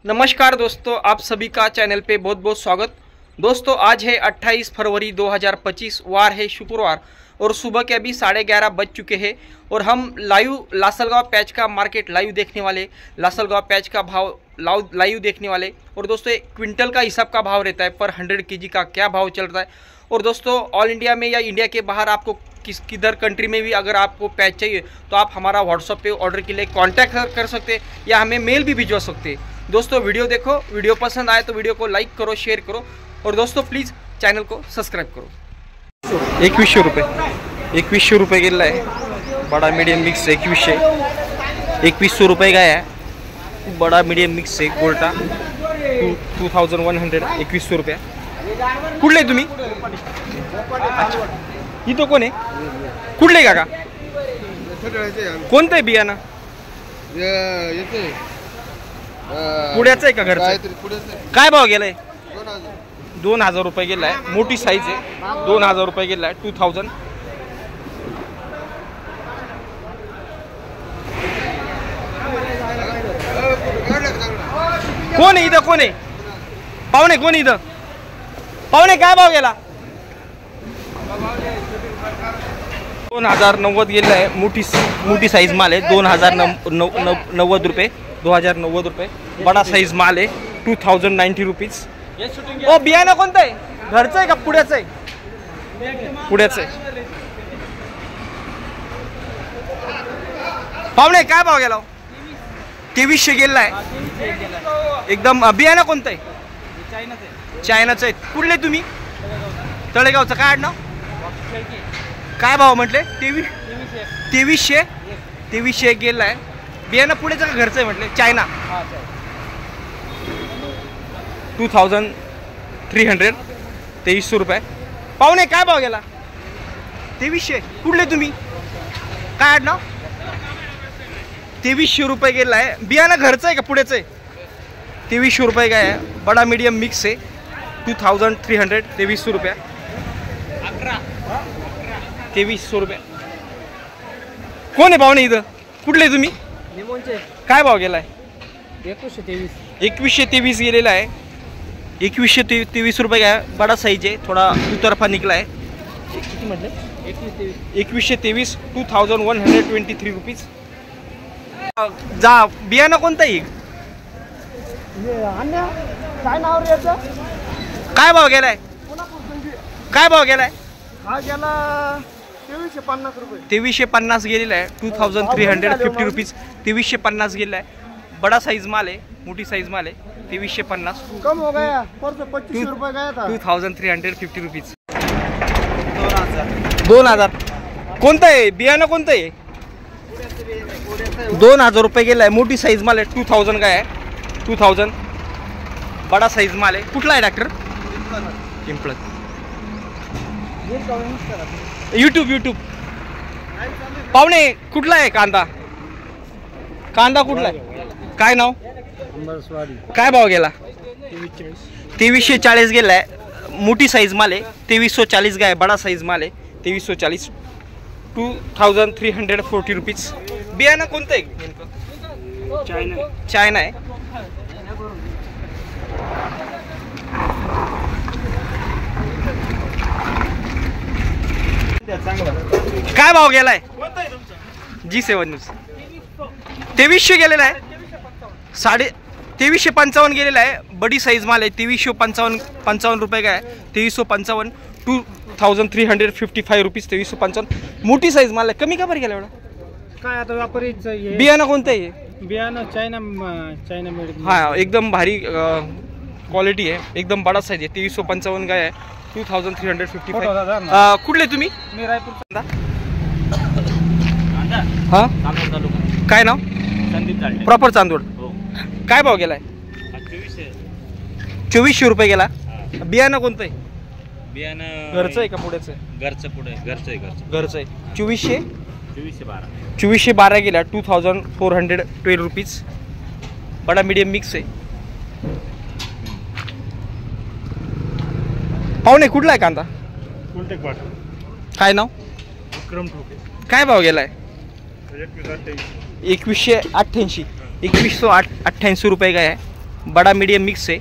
नमस्कार दोस्तों, आप सभी का चैनल पे बहुत बहुत स्वागत। दोस्तों आज है 28 फरवरी 2025, वार है शुक्रवार और सुबह के अभी 11:30 बज चुके हैं और हम लाइव लासलगांव पैच का मार्केट लाइव देखने वाले, लासलगांव पैच का भाव लाइव देखने वाले। और दोस्तों क्विंटल का हिसाब का भाव रहता है, पर 100 kg का क्या भाव चल रहा है। और दोस्तों ऑल इंडिया में या इंडिया के बाहर आपको किधर कंट्री में भी अगर आपको पैच चाहिए तो आप हमारा व्हाट्सएप पे ऑर्डर के लिए कांटेक्ट कर सकते हैं या हमें मेल भी भिजवा सकते हैं। दोस्तों वीडियो देखो, वीडियो पसंद आए तो वीडियो को लाइक करो, शेयर करो और दोस्तों प्लीज़ चैनल को सब्सक्राइब करो। 2100 रुपये, 2100 रुपये गेला है। बड़ा मीडियम मिक्स 2100 रुपये का है। बड़ा मीडियम मिक्स आहे गोल्टा 2100, 2100 रुपये। कुठले तुम्ही? इथं कोण आहे? कुठले काका? कोणतं आहे बियाणं? पुण्याचं आहे का घरचं? काय भाव गेलाय? 2000 रुपये गेलाय। मोठी साईज आहे, 2000 रुपये गेलाय। 2000 कोण आहे इथं? कोण आहे पाहुणे? कोण इथं पाहुणे? काय भाव गेला? 2090 गेलाय। मोठी साईज माल आहे। 2090 रुपये, 2090 रुपये। बड़ा साइज माल है 2090 रुपीज। ओ बियाणं कोणतं आहे? घरचं आहे का पुण्याचं आहे? पुण्याचं आहे। पाहुणे काय भाव गेला? 2300 गेला आहे एकदम। बियाणं कोणतं आहे? चायनाचं आहे। कुठले तुम्ही? तळेगावचं। काय आडनाव? काय भाव म्हटले? 2300 गेला आहे। बियाणं पुण्याचं का घरचं आहे म्हटले? चायना। 2300, 2300 रुपये। पाहुणे काय भाव गेला? 2300। कुठले तुम्ही? काय आडनाव? 2300 रुपये गेला आहे। बियाणं घरचं आहे का पुण्याचं आहे? 2300 रुपये का आहे। बड़ा मीडियम मिक्स आहे 2300, 2300 रुपये। 2300 रुपये। कोण आहे पाहुणे इथं? कुठले तुम्ही? काय भाव गेलाय? 2123 गेलेला आहे। 2123 रुपये का है। बड़ा साइज है, थोड़ा दुतरफा निकला है। 2123, 2123 रुपीज। जा बियाणं कोणतं आहे? काय भाव गेलाय? काय भाव गेलाय? हा गेला 2350 रुपये। 2350 गेलेला आहे। 2350 रुपीज। 2350 गेलेला आहे। बड़ा साइज माल है, मोटी साइज माल है। 2350 कम हो गया, परसों 2500 रुपये गया था। 2350 रुपीज। 2000 कोणतं आहे? बियाणं कोणतं आहे? 2000 रुपये गेला आहे। मोठी साइज माल है। 2000 का है। 2000 बड़ा साइज माल है। कुठला आहे डॉक्टर? पिंपळत। यूट्यूब पाहुणे कुठला आहे? कांदा कुठला आहे? काय नाव? काय भाव गेला? 2340 गेला आहे। मोठी साइज माल है। 2340 का है। बड़ा साइज माल है 2340, 2340 रुपीज। बियाणं कोणतं आहे? चायना आहे। काय भाव गेलाय? G7 न्यूज 2300 गेलेला आहे। 2355 गेलेला आहे। बड़ी साइज माल है। 2355 रुपये का है। 2355, 2355 रुपीज। 2355 मोठी साइज माल है। कमी का बरं गेला एवढा? काय आता व्यापारीच आहे। बियाणं कोणतं आहे? बियाणं चायना मेड। हाँ एकदम भारी क्वालिटी है, एकदम बड़ा साइज है। 2355 का है। 2355। कुठले तुम्ही? मी रायपूर। हाँ काय नाव? प्रॉपर चांदोड। काय भाव गेलाय? 2400 रुपये गेला। बियाणं कोणतं आहे? बियाणं घरचं आहे का पुण्याचं? घरचं आहे। 2412 गेला। 2412 रुपीज। बड़ा मीडियम मिक्स आहे। पाहुणे कुठला आहे कांदा? काय नाव? काय भाव गेलाय? 2188 रुपये का है। बड़ा मीडियम मिक्स आहे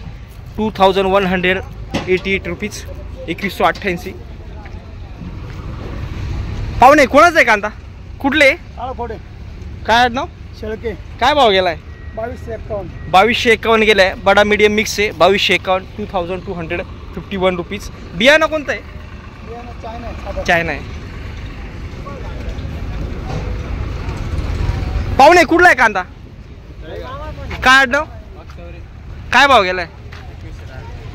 2188 रुपीज 2188. पाहुणे कोणाचा आहे कांदा? कुठले? आळफोडे. काय नाव? शेळके. काय भाव गेलाय? 2251. 2251 गेलाय. बड़ा मीडियम मिक्स आहे 2251 2251 रुपीज. बियाणं कोणतं आहे? चायना आहे. पाहुणे कुठला आहे कांदा? काय नाव? काय भाव गेलाय?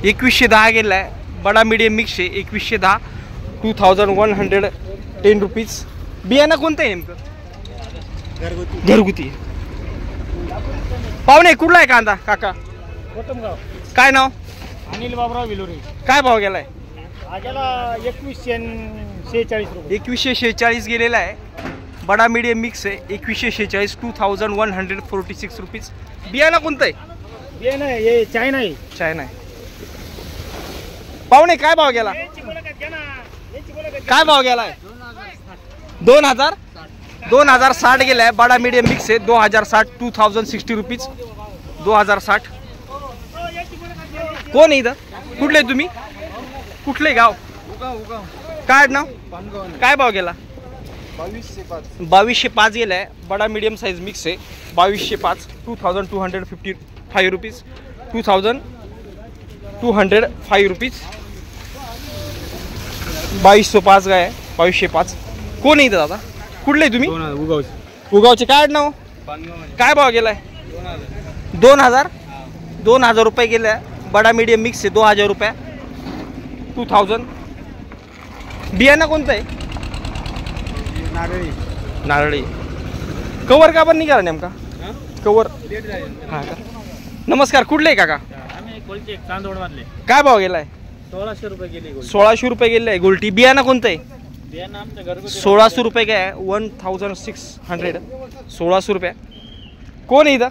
2110 गेलाय. बड़ा मीडियम मिक्स आहे 2110 2110 रुपीज. बियाणं कोणतं आहे नेमकं? घरगुती. पाहुणे कुठला आहे कांदा काका? कोटमगाव. काय नाव? अनिल बाबराव विलोरी. काय भाव गेलाय? हा गेला 2146 रुपये. 2146 गेलेला आहे. बड़ा मीडियम मिक्स आहे 2146 2146 रुपीज. बियाणं कोणतं आहे? हे नाही, हे चायना आहे. चायना आहे. पाहुणे काय भाव गेला? काय भाव गेलाय? 2060 गेलाय. बड़ा मीडियम मिक्स आहे 2060 2060 रुपीज 2060. कोण आहे इथं? कुठले तुम्ही? कुठले गाव? काय नाव? काय भाव गेला? 2205 गेलाय. बड़ा मीडियम साइज मिक्स आहे 2205 2255 रुपीज 2205 रुपीज. 2205 काय आहे? 2205. कोण आहे इथं दादा? कुठले तुम्ही? उगावचे. काय नाव? काय भाव गेलाय? 2000 रुपये गेलाय. बड़ा मीडियम मिक्स आहे 2000 रुपये 2000. बियाणं कोणतं आहे? नारळी. कवर का पण निघाला नेमका? कवर हा का? नमस्कार. कुठले आहे काका? काय भाव गेलाय? 1600 रुपये गेली. 1600 रुपये गेले गोल्टी. बियाणं कोणतं आहे? 1600 रुपये काय? 1600. 1600 रुपये. कोण आहे इथं?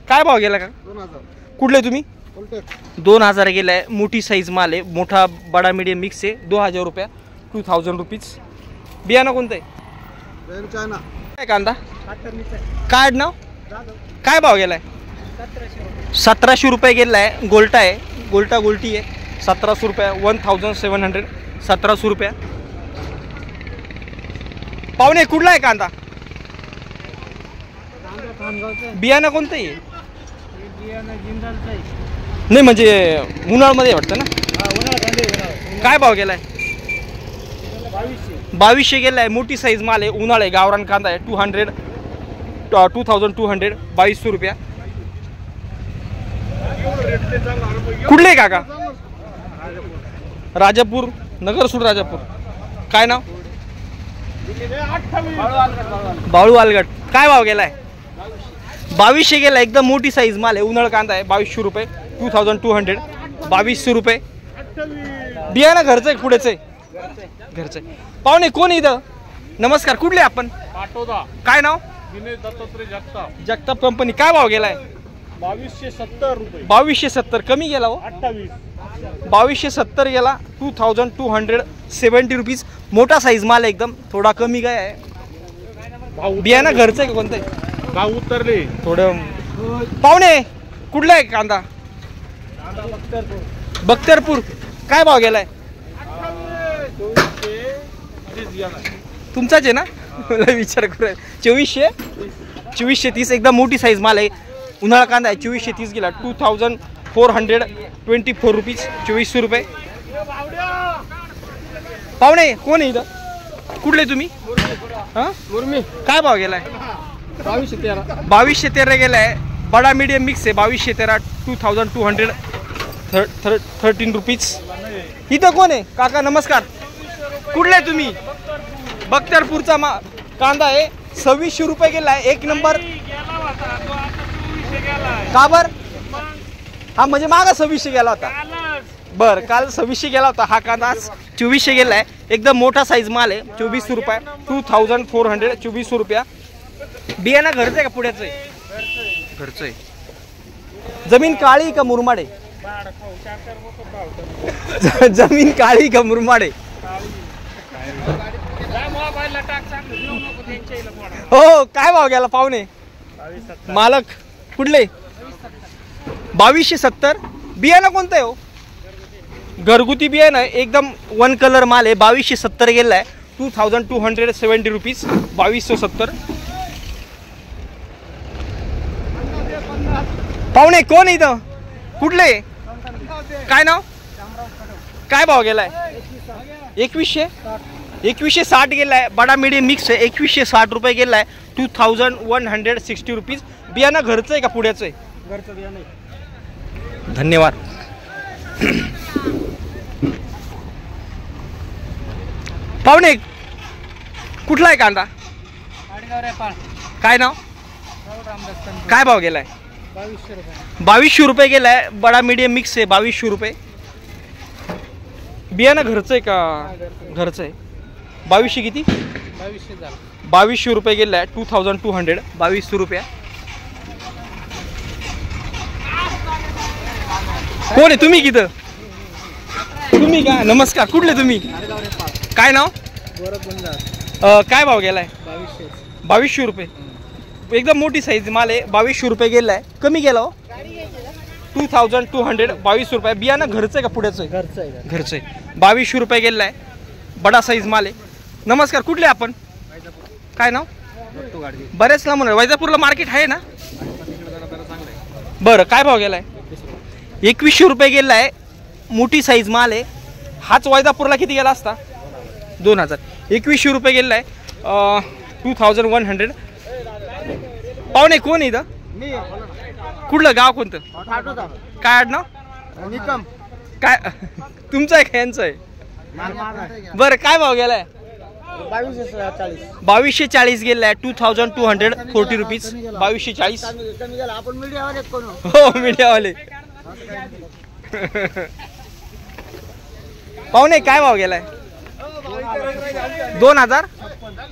काय भाव गेला का? 2000. कुठले तुम्ही? 2000 गेलाय. मोठी साईज माल आहे. मोठा बड़ा मीडियम मिक्स आहे 2000 रुपये 2000 रुपीज. बियाणं कोणतं आहे? चायना. काय कांदा? काय नाव? काय भाव गेलाय? 1700 रुपये गेलाय. गोल्टा आहे. गोल्टी आहे 1700 रुपये 1700. 1700 रुपये. पाहुणे कुठला आहे कांदा? बियाणं कोणतं आहे? नाही म्हणजे उन्हाळ्यामध्ये वाटतं ना. काय भाव गेलाय? 2200 गेलाय. मोठी साईज माल आहे. उन्हाळे गावरान कांदा आहे 2200 2200 रुपया. कुठले काका? राजापूर. नगरसूड राजापूर. काय नाव? बाळू आलगट. काय भाव गेलाय? 2200 गेला. एकदम मोठी साईज माल आहे. उन्हाळ कांदा आहे 2200 रुपये 2200 2200 रुपये. बियाणं घरचं आहे पुढेच आहे? घरचं आहे. पाहुणे कोण इथं? नमस्कार. कुठले आपण? काय नाव? जगताप कंपनी. काय भाव गेलाय? 2270 रुपये. 2270 कमी गेला हो. 2270 गेला 2270 रुपीज. मोठा साईज माल आहे एकदम. थोडा कमी काय आहे. बियाणं घरचं आहे का कोणतं आहे? भाव उतरले थोडं. पाहुणे कुठला आहे कांदा? बख्तरपूर. काय भाव गेलाय? तुमचाच आहे ना? मला विचार करू. 2430 एकदम मोठी साईज माल आहे. उन्हाळा कांदा आहे 2430 गेला 2424 रुपीज 2400 रुपये. पाहुणे कोण आहे इथं? कुठले तुम्ही? हां मुरमी. काय भाव गेलाय? 2213 गेलाय. बड़ा मीडियम मिक्स आहे 2213 2213 रुपीज. इथं कोण आहे? काका नमस्कार. कुठले तुम्ही? बख्तरपूरचा कांदा आहे 2600 रुपये गेलाय. एक नंबर. का बर? हा म्हणजे मागा 2600 गेला होता. बर काल 2600 गेला होता. हा कांदा 2400 गेलाय. एकदम मोठा साईज माल आहे 2400 रुपये 2400 2400 रुपया. बियाणं घरचं आहे का पुढ्याचं आहे? घरचं आहे. जमीन काळी का मुरमाड आहे? जमीन काळी का मुरमाड आहे? हो. काय भाव गेला पाहुणे? मालक कुठले? 2270. बियाणं कोणतं आहे हो? घरगुती बियाणं आहे, एकदम वन कलर माल आहे. 2270 गेला आहे. 2270 रुपीज. 2270. पाहुणे कोण इथं? कुठले? काय नाव? काय भाव गेलाय? 2160 गेलाय. बडा मीडियम मिक्स आहे. 2160 रुपये गेलाय. 2160 रुपीज. बियाणं घरचं आहे का पुण्याचं आहे? घरचं बियाणं आहे. धन्यवाद. पाहुणे कुठला आहे कांदा? काय नाव? काय भाव गेलाय? 2200 रुपये. 2200 रुपये गेलाय. बडा मीडियम मिक्स आहे. 2200 रुपये. बियाणं घरचं आहे का? घरचं आहे. 2200 किती? 2200 झालं. 2200 रुपये गेलाय. 2200. 2200 रुपये. कोण आहे तुम्ही? किती तुम्ही का? नमस्कार. कुठले तुम्ही? काय नाव? काय भाव गेलाय? 2200 रुपये. एकदम मोठी साईज माल आहे. 2200 रुपये गेलाय. कमी गेला हो. 2200. 2200 रुपये. बियाणं घरचं आहे का पुढ्याचं आहे? घरचं आहे. घरचं आहे. 2200 रुपये गेलाय. बडा साईज माल आहे. नमस्कार. कुठले आपण? काय नाव? बरेच लांब. वैजापूरला मार्केट आहे ना? बरं. काय भाव गेलाय? 2100 रुपये गेलाय. मोठी साईज माल आहे. हाच वैजापूरला किती गेला असता? 2000. 2100 रुपये गेलाय. 2100. पाहुणे कोण इथं? मी कुठलं गाव कोणतं? पाठवतो. काय आडनाव? निकम. काय तुमचं आहे का यांचं आहे? बरं. काय भाव गेलाय? 2240. 2240 गेलाय. 2240 रुपीज. 2240. कमी झाला. आपण मीडियावाले कोण? हो मीडियावाले. पाहुणे काय भाव गेलाय?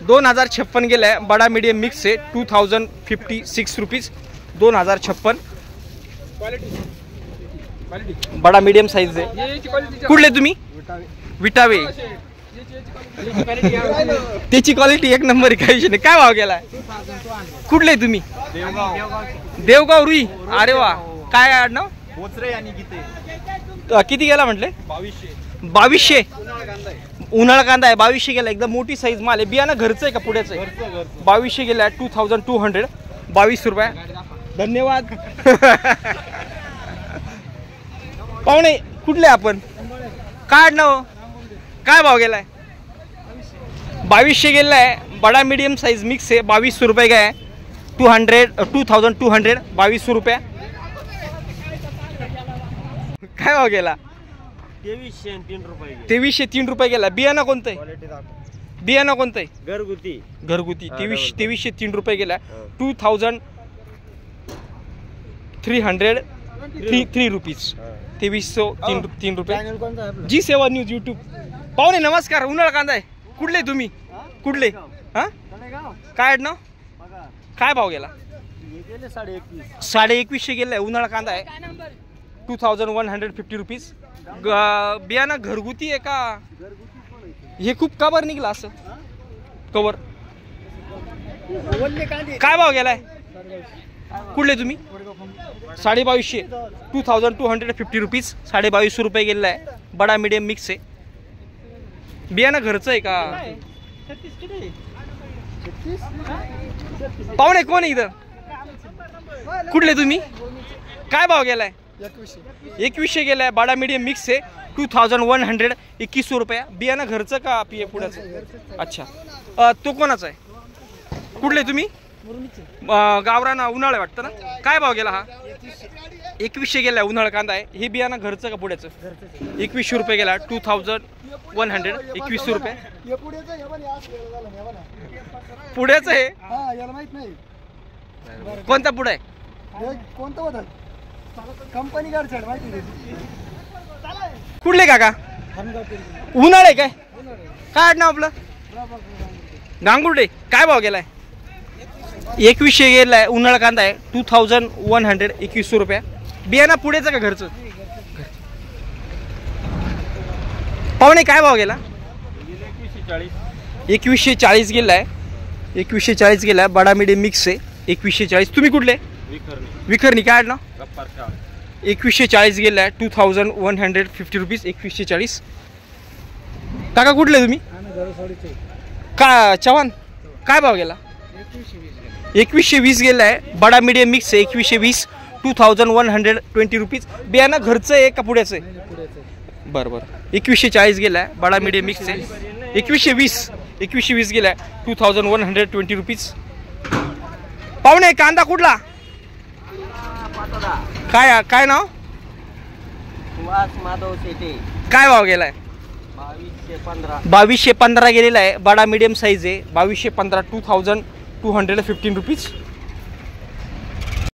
2056 गेलाय. बडा मीडियम मिक्स आहे. 2056 रुपीज. 2056. बडा मीडियम साईज आहे. कुठले तुम्ही? विटावे. त्याची क्वालिटी एक नंबर आहे. काही नाही. काय भाव गेलाय? कुठले तुम्ही? देवगाव रुई. अरे वा. काय आडनाव? किती गेला म्हटले? 2200. उन्हाळा कांदा आहे. 2200 गेला. एकदम मोठी साईज माल आहे. बियाणं घरचं आहे का पुढ्याचं आहे? 2200 गेला. 2200. 2200 रुपये. धन्यवाद. पाहुणे कुठले आपण? काय आडनाव? काय भाव गेलाय? 2200 गेलाय. बडा मीडियम साईज मिक्स आहे. 2200 रुपये काय? 2200. 2200 रुपये. काय भाव गेला? 2303 रुपये गेला. बियाणं कोणतं आहे? बियाणं कोणतं आहे? घरगुती. घरगुती. 2303 रुपये गेला. 2303 रुपीज. 2303 रुपये. G7 news YouTube. पाहुणे नमस्कार. उन्हाळा कांदा आहे. कुठले तुम्ही? कुठले? हा काय नाव? काय भाव गेला? 2150 गेलाय. उन्हाळा कांदा आहे. 2150 रुपीज. बियाणं घरगुती आहे का? हे खूप कवर निघला असं कवर. काय भाव गेलाय? कुठले तुम्ही? 2250. 2250 रुपीज. 2250 रुपये गेलाय. बडा मीडियम मिक्स आहे. बियाणं घरचं आहे का? पाहुणे कोण इथं? कुठले तुम्ही? काय भाव गेलाय? 2100 गेलाय. बडा मीडियम मिक्स आहे. 2100. 2100 रुपये. बियाणं घरचं का पिये पुढ्याचं? अच्छा. तो कोणाचा आहे? कुठले तुम्ही? गावराना. उन्हाळा वाटतं ना? काय भाव गेला हा? 2100 गेलाय. उन्हाळा कांदा आहे. हे बियाणं घरचं का पुढ्याचं? 2100 रुपये गेला. 2100. 2100 रुपये. पुढ्याचं आहे. कोणता पुढं आहे? कोणतं कंपनी गाडछड माहिती? कुठले काका? उन्हाळे काय? काय आडनाव आपलं? गांगुर्डे. काय भाव गेलाय? 2100 गेलाय. उन्हाळा कांदा आहे. 2100. 2100 रुपये. बियाणं पुढेचं का घरचं? पाहुणे काय भाव गेला? 2140 गेलाय. 2140 गेलाय. बडा मीडियम मिक्स आहे. 2140. तुम्ही कुठले? विखरणी. काय आडनाव? 2140 गेला आहे 2150 रुपीज 2140. काका कुठले तुम्ही का चव्हाण काय भाव गेला 2120 गेला आहे. बडा मीडियम मिक्स आहे 2120 2120 रुपीज. बियाणं घरचं आहे का पुढ्याचं आहे? बरं बरं 2140 गेला आहे. बडा मीडियम मिक्स आहे 2120 गेला आहे 2120 रुपीज. पाहुणे कांदा कुठला काय काय नाव माधव शेटे काय भाव गेलाय 2215 गेलेला आहे. बडा मीडियम साईज आहे 2215 2215 रुपीज.